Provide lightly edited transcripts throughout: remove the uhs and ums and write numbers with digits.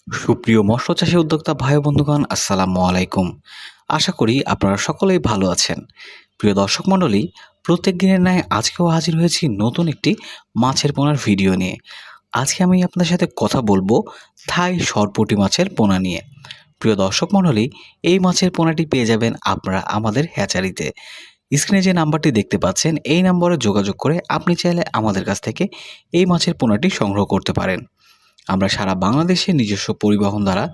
সুপ্রিয় মৎস্য চাষী উদ্যোক্তা ভাই বন্ধুগণ, আসসালামু আলাইকুম। আশা করি আপনারা সকলেই ভালো আছেন। প্রিয় দর্শক মণ্ডলী, প্রত্যেক দিনের ন্যায় আজকেও হাজির হয়েছি নতুন একটি মাছের পোনার ভিডিও নিয়ে। আজকে আমি আপনাদের সাথে কথা বলবো থাই সরপুঁটি মাছের পোনা নিয়ে। প্রিয় দর্শক মণ্ডলী, এই মাছের পোনাটি পেয়ে যাবেন আপনারা আমাদের হ্যাচারিতে। স্ক্রিনে যে নাম্বারটি দেখতে পাচ্ছেন, এই নম্বরে যোগাযোগ করে আপনি চাইলে আমাদের কাছ থেকে এই মাছের পোনাটি সংগ্রহ করতে পারেন। আমরা সারা বাংলাদেশে নিজস্ব পরিবহন দ্বারা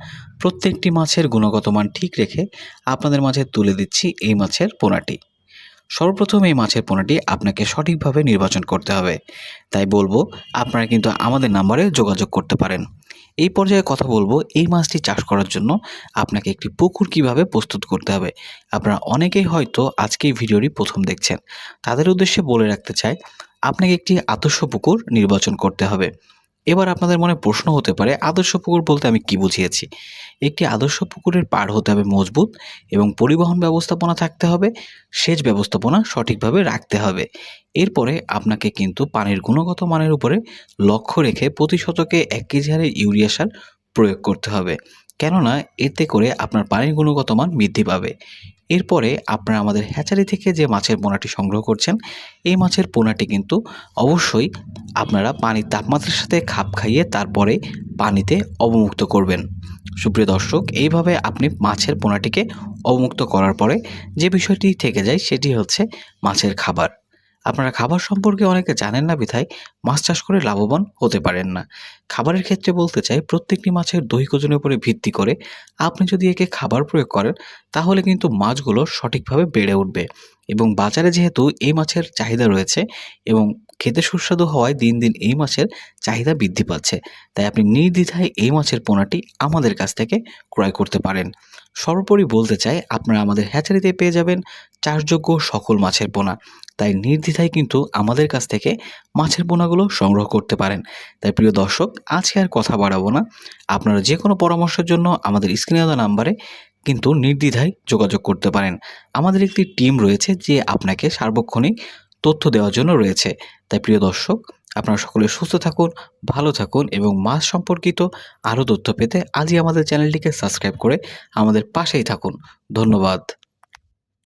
প্রত্যেকটি মাছের গুণগত মান ঠিক রেখে আপনাদের মাঝে তুলে দিচ্ছি এই মাছের পোনাটি। সর্বপ্রথম এই মাছের পোনাটি আপনাকে সঠিকভাবে নির্বাচন করতে হবে, তাই বলবো আপনারা কিন্তু আমাদের নাম্বারে যোগাযোগ করতে পারেন। এই পর্যায়ে কথা বলবো এই মাছটি চাষ করার জন্য আপনাকে একটি পুকুর কিভাবে প্রস্তুত করতে হবে। আপনারা অনেকেই হয়তো আজকে এই ভিডিওটি প্রথম দেখছেন, তাদের উদ্দেশ্যে বলে রাখতে চাই আপনাকে একটি আদর্শ পুকুর নির্বাচন করতে হবে। এবার আপনাদের মনে প্রশ্ন হতে পারে, আদর্শ পুকুর বলতে আমি কি বুঝিয়েছি। একটি আদর্শ পুকুরের পাড় হতে হবে মজবুত এবং পরিবহন ব্যবস্থাপনা থাকতে হবে, সেচ ব্যবস্থাপনা সঠিকভাবে রাখতে হবে। এরপরে আপনাকে কিন্তু পানির গুণগত মানের উপরে লক্ষ্য রেখে প্রতি শতকে 1 কেজি হারে ইউরিয়া সার প্রয়োগ করতে হবে, কেননা এতে করে আপনার পানির গুণগত মান বৃদ্ধি পাবে। এরপরে আপনারা আমাদের হ্যাচারি থেকে যে মাছের পোনাটি সংগ্রহ করছেন, এই মাছের পোনাটি কিন্তু অবশ্যই আপনারা পানির তাপমাত্রার সাথে খাপ খাইয়ে তারপরে পানিতে অবমুক্ত করবেন। সুপ্রিয় দর্শক, এইভাবে আপনি মাছের পোনাটিকে অবমুক্ত করার পরে যে বিষয়টি থেকে যায় সেটি হচ্ছে মাছের খাবার। আপনারা খাবার সম্পর্কে অনেকে জানেন না বিধায় মাছ চাষ করে লাভবান হতে পারেন না। খাবারের ক্ষেত্রে বলতে চাই, প্রত্যেকটি মাছের দৈহিক ওজনের উপরে ভিত্তি করে আপনি যদি একে খাবার প্রয়োগ করেন, তাহলে কিন্তু মাছগুলো সঠিকভাবে বেড়ে উঠবে এবং বাজারে যেহেতু এই মাছের চাহিদা রয়েছে এবং খেতে সুস্বাদু হওয়ায় দিন দিন এই মাছের চাহিদা বৃদ্ধি পাচ্ছে, তাই আপনি নির্দ্বিধায় এই মাছের পোনাটি আমাদের কাছ থেকে ক্রয় করতে পারেন। সর্বোপরি বলতে চাই, আপনারা আমাদের হ্যাচারিতে পেয়ে যাবেন চাষযোগ্য সকল মাছের পোনা, তাই নির্দ্বিধায় কিন্তু আমাদের কাছ থেকে মাছের পোনাগুলো সংগ্রহ করতে পারেন। তাই প্রিয় দর্শক, আজকে আর কথা বাড়াবো না, আপনারা যে কোনো পরামর্শের জন্য আমাদের স্ক্রিনে দেওয়া নাম্বারে কিন্তু নির্দ্বিধায় যোগাযোগ করতে পারেন। আমাদের একটি টিম রয়েছে যে আপনাকে সার্বক্ষণিক তথ্য দেওয়ার জন্য রয়েছে। তাই প্রিয় দর্শক, আপনারা সকলে সুস্থ থাকুন, ভালো থাকুন এবং মাছ সম্পর্কিত আরও তথ্য পেতে আজই আমাদের চ্যানেলটিকে সাবস্ক্রাইব করে আমাদের পাশেই থাকুন। ধন্যবাদ।